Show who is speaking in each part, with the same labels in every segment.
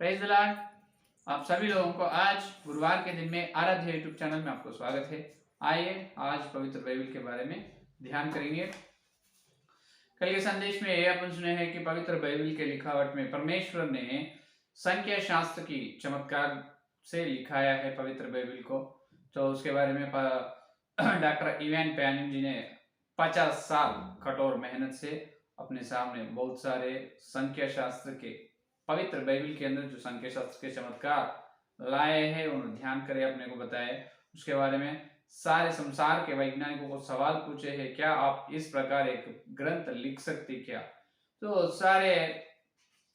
Speaker 1: Praise the Lord. आप सभी लोगों को आज गुरुवार के दिन में आराध्य यूट्यूब चैनल में आपको स्वागत है। आइए आज पवित्र बाइबल के बारे में ध्यान करेंगे। कल के संदेश में अपन सुने हैं कि पवित्र बाइबल के लिखावट में परमेश्वर ने संख्या शास्त्र की चमत्कार से लिखाया है पवित्र बाइबल को। तो उसके बारे में डॉक्टर इवान पैनिम जी ने 50 साल कठोर मेहनत से अपने सामने बहुत सारे संख्या शास्त्र के पवित्र बाइबल के अंदर जो संख्या शास्त्र के चमत्कार लाए हैं उन्होंने ध्यान करे अपने को बताए। उसके बारे में सारे संसार के वैज्ञानिकों को सवाल पूछे हैं, क्या आप इस प्रकार एक ग्रंथ लिख सकते क्या? तो सारे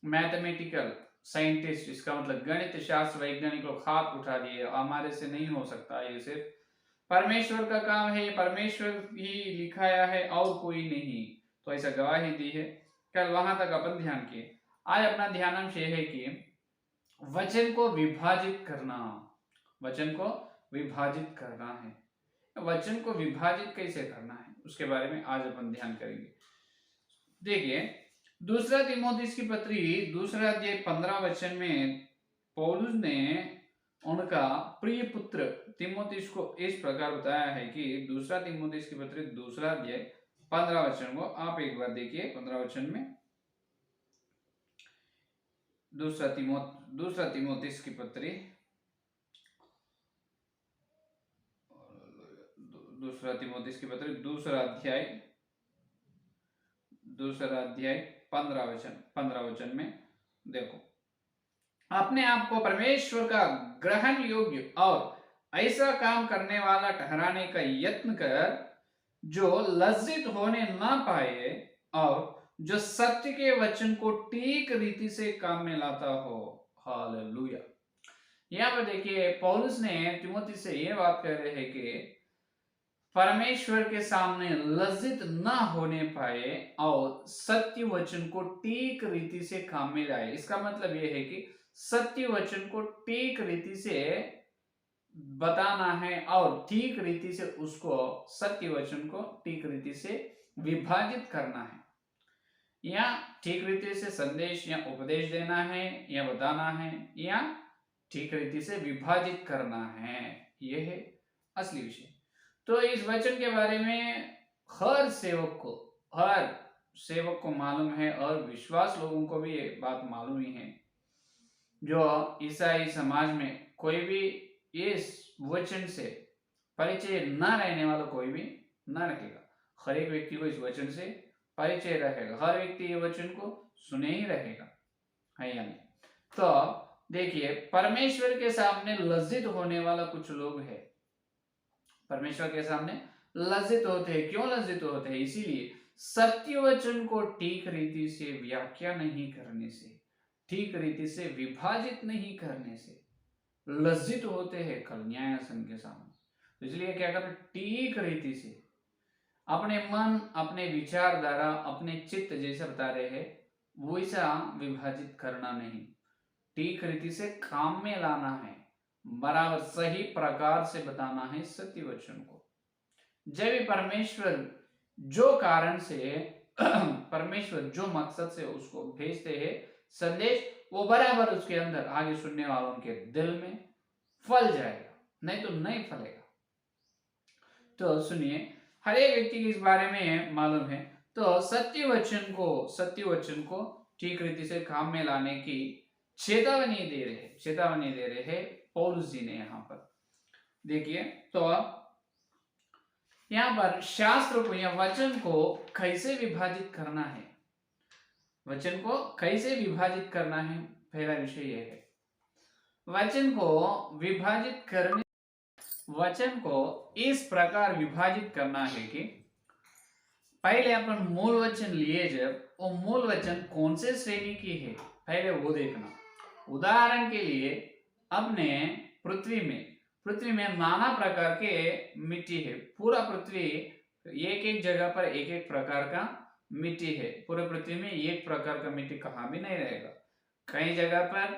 Speaker 1: मैथमेटिकल साइंटिस्ट, इसका मतलब गणित शास्त्र वैज्ञानिकों हाथ उठा दिए, हमारे से नहीं हो सकता, ये सिर्फ परमेश्वर का काम है, परमेश्वर ही लिखाया है और कोई नहीं। तो ऐसा गवाही दी है। कल वहां तक अपन ध्यान किए। आज अपना ध्यानांश यह है कि वचन को विभाजित करना, वचन को विभाजित करना है। वचन को विभाजित कैसे करना है उसके बारे में आज अपन ध्यान करेंगे। देखिए, दूसरा तीमुथियुस की पत्री दूसरा अध्याय 15 वचन में पौलुस ने उनका प्रिय पुत्र तीमुथियुस को इस प्रकार बताया है कि दूसरा तीमुथियुस की पत्री दूसरा अध्याय 15 वचन को आप एक बार देखिए। 15 वचन में दूसरा तीमुथियुस की पत्री दूसरा अध्याय 15 वचन में देखो, अपने आप को परमेश्वर का ग्रहण योग्य और ऐसा काम करने वाला ठहराने का यत्न कर जो लज्जित होने ना पाए और जो सत्य के वचन को ठीक रीति से काम में लाता हो। हालेलुया। यहाँ पर देखिए, पौलुस ने तीमुथियुस से यह बात कह रहे हैं कि परमेश्वर के सामने लज्जित ना होने पाए और सत्य वचन को ठीक रीति से काम में लाए। इसका मतलब यह है कि सत्य वचन को ठीक रीति से बताना है और ठीक रीति से उसको सत्य वचन को ठीक रीति से विभाजित करना है, या ठीक रीति से संदेश या उपदेश देना है या बताना है, या ठीक रीति से विभाजित करना है। यह है असली विषय। तो इस वचन के बारे में हर सेवक को मालूम है और विश्वास लोगों को भी ये बात मालूम ही है। जो ईसाई समाज में कोई भी इस वचन से परिचय न रहने वाला कोई भी न रखेगा। हर एक व्यक्ति को इस वचन से परिचय रहेगा, हर व्यक्ति ये वचन को सुने ही रहेगा, है या नहीं? तो देखिए, परमेश्वर के सामने लज्जित होने वाला कुछ लोग हैं। परमेश्वर के सामने लज्जित होते हैं। क्यों लज्जित होते हैं? इसीलिए सत्य वचन को ठीक रीति से व्याख्या नहीं करने से, ठीक रीति से विभाजित नहीं करने से लज्जित होते हैं कल न्यायासन के सामने। तो इसलिए क्या करते, ठीक रीति से अपने मन, अपने विचारधारा, अपने चित्त जैसा बता रहे हैं वैसा विभाजित करना नहीं, ठीक रीति से काम में लाना है, बराबर सही प्रकार से बताना है सत्य वचन को। जब भी परमेश्वर जो कारण से परमेश्वर जो मकसद से उसको भेजते हैं संदेश, वो बराबर उसके अंदर आगे सुनने वालों के दिल में फल जाएगा, नहीं तो नहीं फलेगा। तो सुनिए, हर एक व्यक्ति के इस बारे में मालूम है। तो सत्य वचन को ठीक रीति से काम में लाने की चेतावनी दे रहे हैं पौलुस जी ने। यहाँ पर देखिए, तो यहाँ पर शास्त्र को या वचन को कैसे विभाजित करना है, वचन को कैसे विभाजित करना है, पहला विषय यह है। वचन को इस प्रकार विभाजित करना है कि पहले अपन मूल वचन लिए, जब वो मूल वचन कौन से श्रेणी की है पहले वो देखना। उदाहरण के लिए, अपने पृथ्वी में नाना प्रकार के मिट्टी है। पूरा पृथ्वी एक जगह पर एक प्रकार का मिट्टी है। पूरे पृथ्वी में एक प्रकार का मिट्टी कहाँ भी नहीं रहेगा। कई जगह पर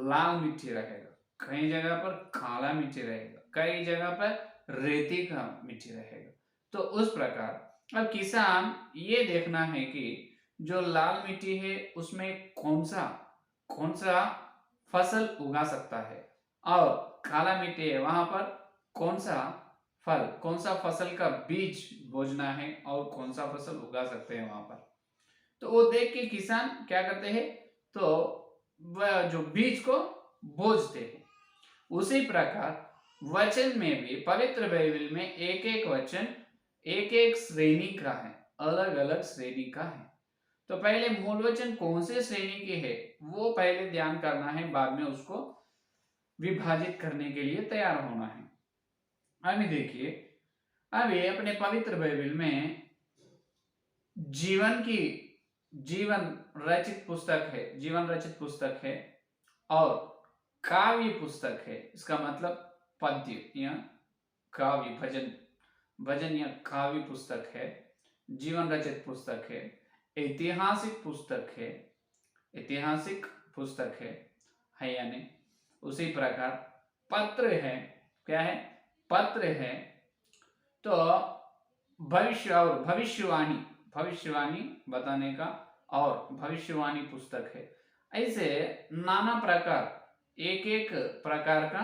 Speaker 1: लाल मिट्टी रहेगा, कई जगह पर काला मिट्टी रहेगा, कई जगह पर रेती का मिट्टी रहेगा। तो उस प्रकार अब किसान ये देखना है कि जो लाल मिट्टी है उसमें कौन सा फसल उगा सकता है, और काला मिट्टी है वहां पर कौन सा कौन सा फसल का बीज बोजना है और कौन सा फसल उगा सकते हैं वहां पर। तो वो देख के किसान क्या करते हैं, तो वह जो बीज को बोझते हैं। उसी प्रकार वचन में भी पवित्र बाइबल में एक एक वचन एक एक श्रेणी का है, अलग अलग श्रेणी का है। तो पहले मूल वचन कौन से श्रेणी के है वो पहले ध्यान करना है, बाद में उसको विभाजित करने के लिए तैयार होना है। अभी देखिए, अभी अपने पवित्र बाइबल में जीवन रचित पुस्तक है, जीवन रचित पुस्तक है और काव्य पुस्तक है। इसका मतलब पद्य या काव्य, भजन या काव्य पुस्तक है, जीवन रचित पुस्तक है, ऐतिहासिक पुस्तक है, ऐतिहासिक पुस्तक है यानी। उसी प्रकार पत्र है, क्या है, पत्र है। तो भविष्य और भविष्यवाणी बताने का और भविष्यवाणी पुस्तक है। ऐसे नाना प्रकार, एक एक प्रकार का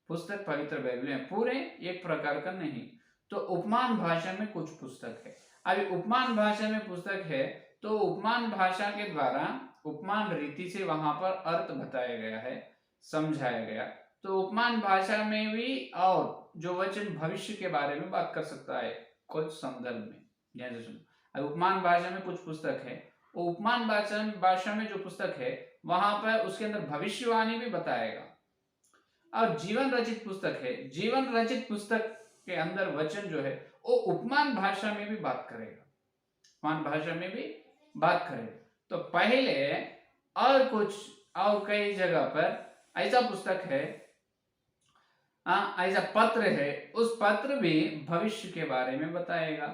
Speaker 1: पुस्तक पवित्र बाइबल में, पूरे एक प्रकार का नहीं। तो उपमान भाषा में कुछ पुस्तक है। अभी उपमान भाषा में पुस्तक है तो उपमान भाषा के द्वारा उपमान रीति से वहां पर अर्थ बताया गया है, समझाया गया। तो उपमान भाषा में भी, और जो वचन भविष्य के बारे में बात कर सकता है कुछ संदर्भ में, जैसे सुनो। उपमान भाषा में कुछ पुस्तक है, उपमान भाषा में जो पुस्तक है वहां पर उसके अंदर भविष्यवाणी भी बताएगा। और जीवन रचित पुस्तक है, जीवन रचित पुस्तक के अंदर वचन जो है वो उपमान भाषा में भी बात करेगा, उपमान भाषा में भी बात करेगा। तो पहले और कुछ और कई जगह पर ऐसा पुस्तक है, ऐसा पत्र है, उस पत्र भी भविष्य के बारे में बताएगा।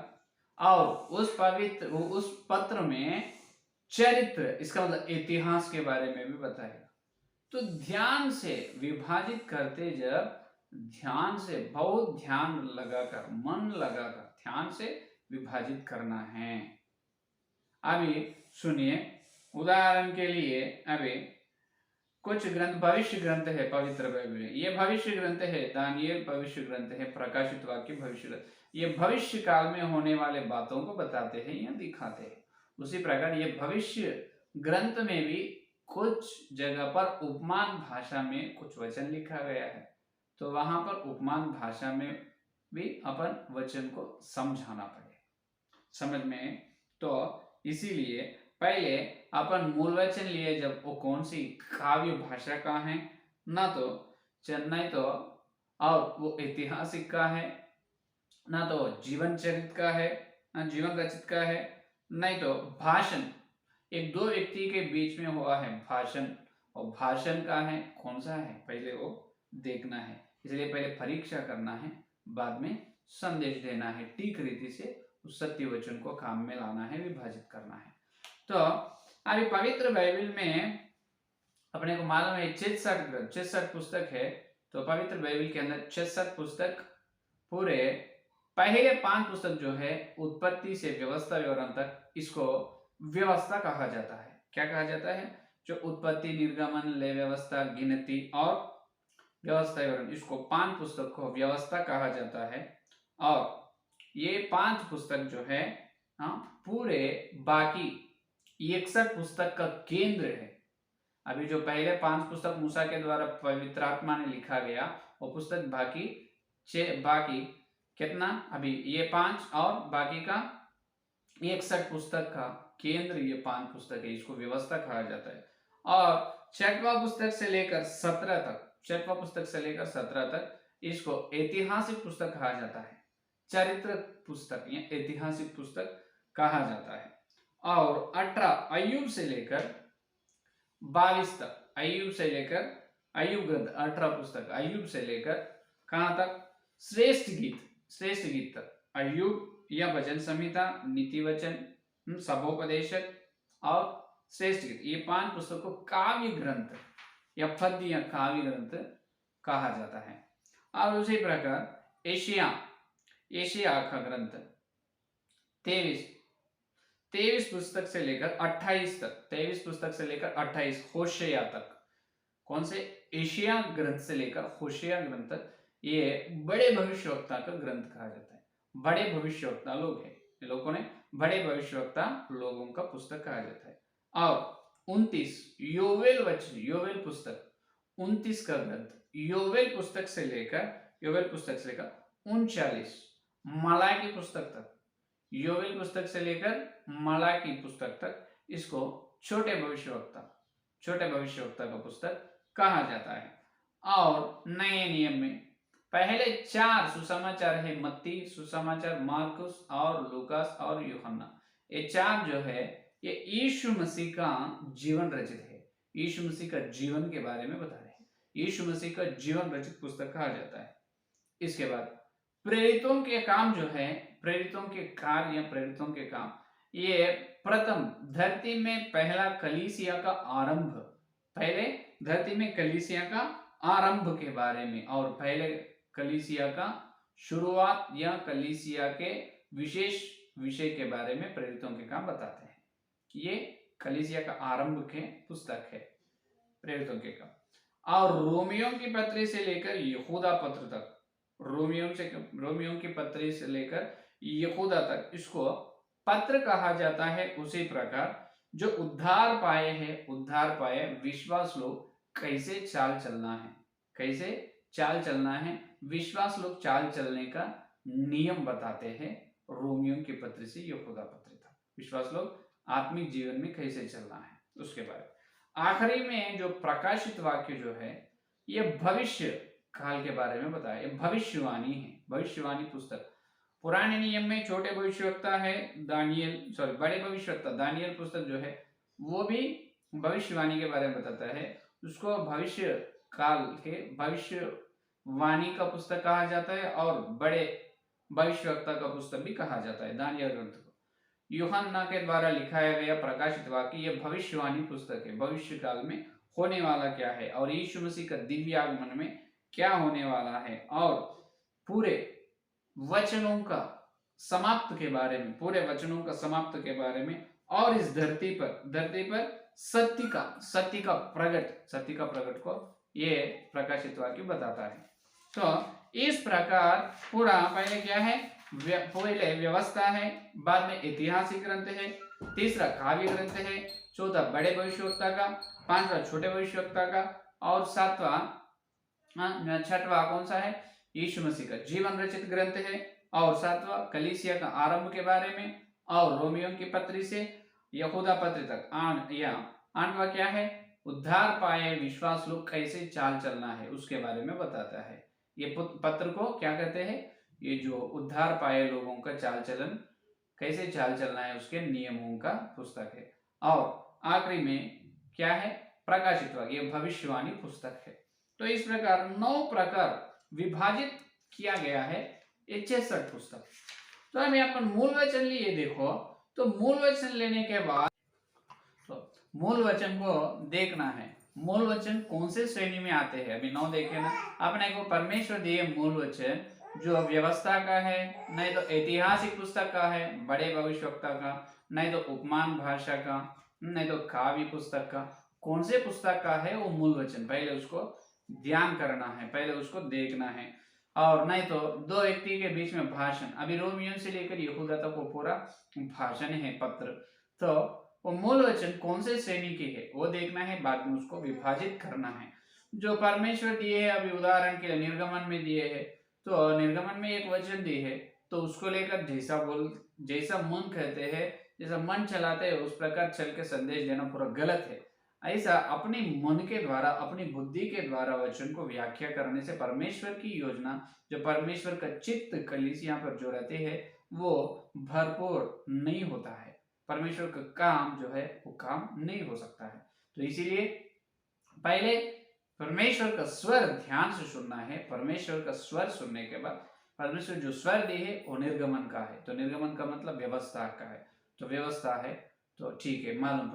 Speaker 1: और उस पत्र में चरित्र, इसका मतलब इतिहास के बारे में भी बताएगा। तो ध्यान से विभाजित करते, जब ध्यान से, बहुत ध्यान लगाकर, मन लगाकर ध्यान से विभाजित करना है। अभी सुनिए, उदाहरण के लिए अभी कुछ ग्रंथ, भविष्य ग्रंथ है पवित्र बाइबल में। ये भविष्य ग्रंथ है, दानियेल भविष्य ग्रंथ है, प्रकाशित वाक्य भविष्य ग्रंथ। ये भविष्य काल में होने वाले बातों को बताते हैं या दिखाते हैं। उसी प्रकार ये भविष्य ग्रंथ में भी कुछ जगह पर उपमान भाषा में कुछ वचन लिखा गया है, तो वहां पर उपमान भाषा में भी अपन वचन को समझाना पड़ेगा, समझ में। तो इसीलिए पहले अपन मूल वचन लिए, जब वो कौन सी काव्य भाषा का है, ना तो चेन्नई तो और वो ऐतिहासिक का है, ना तो जीवन चरित का है, ना जीवन रचित का है, नहीं तो भाषण, एक दो व्यक्ति के बीच में हुआ है भाषण, और भाषण का है कौन सा है पहले वो देखना है। इसलिए पहले परीक्षा करना है, बाद में संदेश देना है, ठीक रीति से उस सत्य वचन को काम में लाना है, विभाजित करना है। तो अभी पवित्र बाइबल में अपने को मालूम है 66 पुस्तक है। तो पवित्र बाइबल के अंदर 66 पुस्तक, पूरे पहले 5 पुस्तक जो है उत्पत्ति से व्यवस्था विवरण तक, इसको व्यवस्था कहा जाता है। क्या कहा जाता है? जो उत्पत्ति, निर्गमन, लय व्यवस्था, गिनती और व्यवस्था विवरण, इसको 5 पुस्तक को व्यवस्था कहा जाता है। और ये 5 पुस्तक जो है पूरे बाकी 61 पुस्तक का केंद्र है। अभी जो पहले 5 पुस्तक मूसा के द्वारा पवित्र आत्मा ने लिखा गया, वो पुस्तक बाकी कितना, अभी ये 5 और बाकी का 61 पुस्तक का केंद्र ये 5 पुस्तक है, इसको व्यवस्था कहा जाता है। और 6वां पुस्तक से लेकर 17 तक, 6वां पुस्तक से लेकर 17 तक इसको ऐतिहासिक पुस्तक कहा जाता है, चरित्र पुस्तक या ऐतिहासिक पुस्तक कहा जाता है। और 18 अय्यूब से लेकर 22 तक, अय्यूब से लेकर, अय्यूब ग्रंथ 18 पुस्तक, अय्यूब से लेकर कहां तक? श्रेष्ठ गीत तक, अय्यूब या भजन संहिता, नीति वचन, सभोपदेशक और श्रेष्ठ गीत, ये 5 पुस्तक को काव्य ग्रंथ या पद्य या काव्य ग्रंथ कहा जाता है। और उसी प्रकार एशिया का ग्रंथ 23 पुस्तक से लेकर 28 तक, 23 पुस्तक से लेकर 28 होशेया तक, कौन से? एशिया ग्रंथ से लेकर होशिया ग्रंथ तक ये बड़े भविष्यवक्ता का ग्रंथ कहा जाता है। बड़े भविष्यवक्ता लोग हैं, लोगों ने बड़े भविष्यवक्ता लोगों का पुस्तक कहा जाता है। और 29 योवेल वचन, योवेल पुस्तक 29 का ग्रंथ, योवेल पुस्तक से लेकर 39 मलाकी पुस्तक तक, योवेल पुस्तक से लेकर मलाकी पुस्तक तक इसको छोटे भविष्यवक्ता का पुस्तक कहा जाता है। और नए नियम में पहले 4 सुसमाचार है, मत्ती, सुसमाचार, मार्कुस और लूकास और यूहन्ना। ये 4 जो है ये यीशु मसीह का जीवन रचित है, यीशु मसीह का जीवन के बारे में बता रहे हैं, यीशु मसीह का जीवन रचित पुस्तक कहा जाता है। इसके बाद प्रेरितों के काम जो है, प्रेरितों के कार्य या प्रेरितों के काम, ये प्रथम धरती में पहला कलीसिया का आरंभ, पहले धरती में कलीसिया का आरंभ के बारे में और पहले कलीसिया का शुरुआत या कलीसिया के विशेष विषय के बारे में प्रेरितों के काम बताते हैं। ये कलीसिया का आरंभ के पुस्तक है प्रेरितों के काम। और रोमियो की पत्री से लेकर यहूदा पत्र तक, रोमियो की पत्री से लेकर यहूदा तक इसको पत्र कहा जाता है। उसी प्रकार जो उद्धार पाए विश्वास लोग कैसे चाल चलना है, विश्वास लोग चाल चलने का नियम बताते हैं। रोमियो की पत्र से यहूदा पत्र तक विश्वास लोग आत्मिक जीवन में कैसे चलना है उसके बारे में। आखिरी में जो प्रकाशित वाक्य जो है ये भविष्य काल के बारे में बताया, ये भविष्यवाणी है, भविष्यवाणी पुस्तक। पुराने नियम में छोटे भविष्यवक्ता है बड़े भविष्यवक्ता दानियल पुस्तक जो है वो भी भविष्यवाणी के बारे में बताता है, उसको भविष्य काल के भविष्यवाणी का पुस्तक कहा जाता है और बड़े भविष्यवक्ता का पुस्तक भी कहा जाता है दानियल ग्रंथ को। यूहन्ना के द्वारा लिखाया गया प्रकाशित वाक्य यह भविष्यवाणी पुस्तक है, भविष्य काल में होने वाला क्या है और यीशु मसीह का दिव्य आगमन में क्या होने वाला है और पूरे वचनों का समाप्त के बारे में, पूरे वचनों का समाप्त के बारे में और इस धरती पर सत्य का प्रकट को ये प्रकाशित वाक्य बताता है। तो इस प्रकार पूरा पहले क्या है, पहले व्यवस्था है, बाद में ऐतिहासिक ग्रंथ है, तीसरा काव्य ग्रंथ है, चौथा बड़े भविष्यवक्ता का, पांचवा छोटे भविष्यवक्ता का और छठवा कौन सा है, यीशु मसीह का जीवन रचित ग्रंथ है और सातवां कलीसिया का आरंभ के बारे में और रोमियो की पत्री से यहूदा पत्र तक। आठवां क्या है, उद्धार पाए विश्वास लोग कैसे चाल चलना है उसके बारे में बताता है। ये पत्र को क्या कहते हैं, ये जो उद्धार पाए लोगों का चाल चलन कैसे चाल चलना है उसके नियमों का पुस्तक है। और आखिरी में क्या है, प्रकाशित वाक्य, ये भविष्यवाणी पुस्तक है। तो इस प्रकार 9 प्रकार विभाजित किया गया है ये 66 पुस्तक। तो हम यहाँ पर मूल वचन लिए देखो, तो मूल वचन लेने के बाद तो मूल वचन को देखना है, मूल वचन कौन से श्रेणी में आते हैं। अभी 9 देखे ना, अपने को परमेश्वर दिए मूल वचन जो व्यवस्था का है, नहीं तो ऐतिहासिक पुस्तक का है बड़े भविष्यवक्ता का, नहीं तो उपमान भाषा का, नहीं तो काव्य पुस्तक का, कौन से पुस्तक का है वो मूल वचन, पहले उसको ध्यान करना है, पहले उसको देखना है। और नहीं तो 2 व्यक्ति के बीच में भाषण, अभी रोमियो से लेकर यहूदा तक वो पूरा भाषण है पत्र, तो वो मूल वचन कौन से श्रेणी की है वो देखना है, बाद में उसको विभाजित करना है। जो परमेश्वर दिए है, अभी उदाहरण के लिए निर्गमन में दिए है, तो निर्गमन में एक वचन दिए है तो उसको लेकर जैसा मन कहते हैं, जैसा मन चलाते हैं उस प्रकार चल के संदेश देना पूरा गलत है। ऐसा अपने मन के द्वारा, अपनी बुद्धि के द्वारा वचन को व्याख्या करने से परमेश्वर की योजना, जो परमेश्वर का चित्त कलीसिया पर जो रहते हैं वो भरपूर नहीं होता है, परमेश्वर का काम जो है वो काम नहीं हो सकता है। तो इसीलिए पहले परमेश्वर का स्वर ध्यान से सुनना है, परमेश्वर का स्वर सुनने के बाद परमेश्वर जो स्वर दिए है वो निर्गमन का है, तो निर्गमन का मतलब व्यवस्था का है, तो व्यवस्था है तो ठीक है, मालूम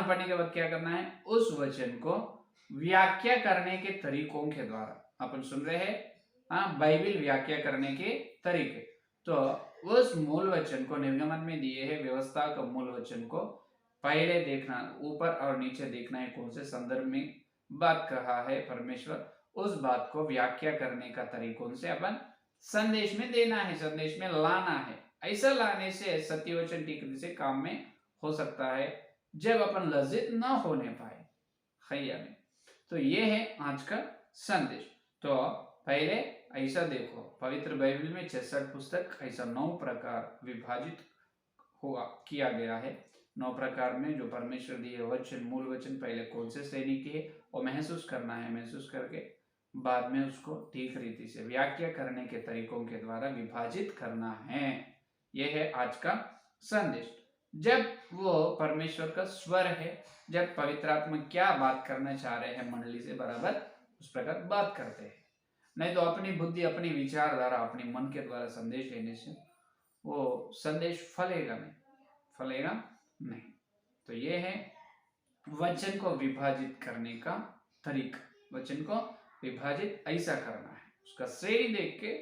Speaker 1: पड़ने के बाद क्या करना है, उस वचन को व्याख्या करने के तरीकों के द्वारा, अपन सुन रहे हैं बाइबल व्याख्या करने के तरीके, तो उस मूल वचन को निर्गमन में दिए है व्यवस्था का मूल वचन को पहले देखना, ऊपर और नीचे देखना है कौन से संदर्भ में बात कहा है परमेश्वर, उस बात को व्याख्या करने का तरीकों से अपन संदेश में देना है, संदेश में लाना है। ऐसा लाने से सत्य वचन ठीक रीति से काम में हो सकता है जब अपन लज्जित न होने पाए खैया में। तो ये है आज का संदेश। तो पहले ऐसा देखो, पवित्र बाइबल में 66 पुस्तक ऐसा 9 प्रकार विभाजित हुआ किया गया है। 9 प्रकार में जो परमेश्वर दिए वचन, मूल वचन पहले कौन से श्रेणी के है और महसूस करना है, महसूस करके बाद में उसको ठीक रीति से व्याख्या करने के तरीकों के द्वारा विभाजित करना है। यह है आज का संदेश। जब वो परमेश्वर का स्वर है, जब पवित्र आत्मा क्या बात करना चाह रहे हैं मंडली से, बराबर उस प्रकार बात करते हैं। नहीं तो अपनी बुद्धि, अपनी विचारधारा, अपने मन के द्वारा संदेश लेने से वो संदेश फलेगा नहीं, फलेगा नहीं। तो ये है वचन को विभाजित करने का तरीका। वचन को विभाजित ऐसा करना है, उसका श्रेणी देख के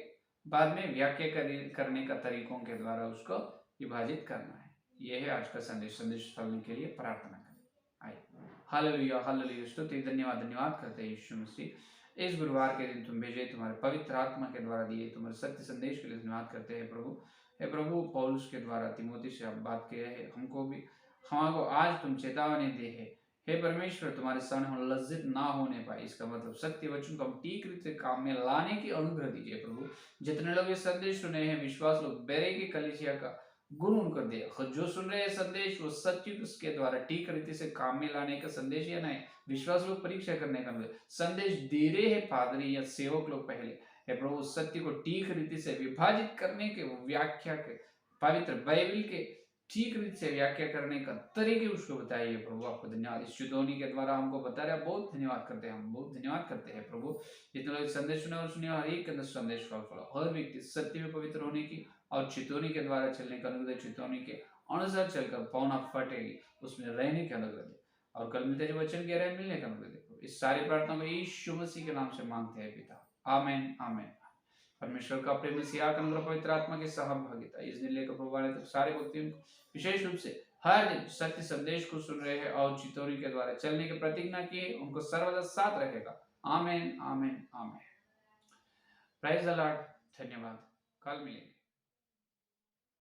Speaker 1: बाद में व्याख्या करने का तरीकों के द्वारा उसको विभाजित करना है। यह है आज का संदेश। संदेश फलने के लिए प्रार्थना करें। आइए, हालेलुया हालेलुया, स्तुति धन्यवाद धन्यवाद करते हैं यीशु मसीह। इस गुरुवार के दिन तुम भेजे तुम्हारे पवित्र आत्मा के द्वारा दिए तुम्हारे सत्य संदेश के लिए धन्यवाद करते हैं प्रभु। हे प्रभु, पौलुस के द्वारा तिमोथी से आप बात किए हैं, हमको भी, हमको आज तुम चेतावनी दे है। हे परमेश्वर, तुम्हारे सामने हम लज्जित ना होने पाए, इसका मतलब सत्य वचन को हम ठीक रीति से काम में लाने की अनुग्रह दीजिए प्रभु। जितने लोग ये संदेश सुने हैं, विश्वास लोग बेरे की कलीसिया का गुण उनको दे। जो सुन रहे हैं संदेश, वो सत्य उसके द्वारा ठीक रीति से काम में लाने का संदेश या नहीं, विश्वास लोग परीक्षा करने का संदेश दे रहे हैं पादरी या सेवक लोग पहले। हे प्रभु, सत्य को ठीक रीति से विभाजित करने के, व्याख्या के, पवित्र बाइबल के ठीक रीति से व्याख्या करने का तरीके उसको बताइए प्रभु। आपको धन्यवाद, इस चितौनी के द्वारा हमको बता रहे, बहुत धन्यवाद करते हैं, हम बहुत धन्यवाद करते हैं प्रभु। जितने लोग संदेश सुने और सुनिए, हर एक के अंदर संदेश फल फला, हर व्यक्ति सत्य में पवित्र होने की और चितौनी के द्वारा चलने का अनुग्रह, चितौनी के अनुसार चलकर पौना फटेगी उसमें रहने के अनुग्रह दे, और कल मिलते जो वचन कह रहे हैं मिलने का अनुग्रह दे। इस सारी प्रार्थना को यीशु मसीह के नाम से मांगते हैं पिता, आमीन आमीन। परमेश्वर का प्रेम, सिया का अनुग्रह, पवित्र आत्मा की सहभागिता इस दिन लेकर प्रभु ने सारे भक्तियों को विशेष रूप से हर दिन सत्य संदेश को सुन रहे हैं और चितौनी के द्वारा चलने की प्रतिज्ञा की है, उनको सर्वदा साथ रहेगा। आमीन आमीन आमीन। Praise the Lord. धन्यवाद, कल मिलेंगे।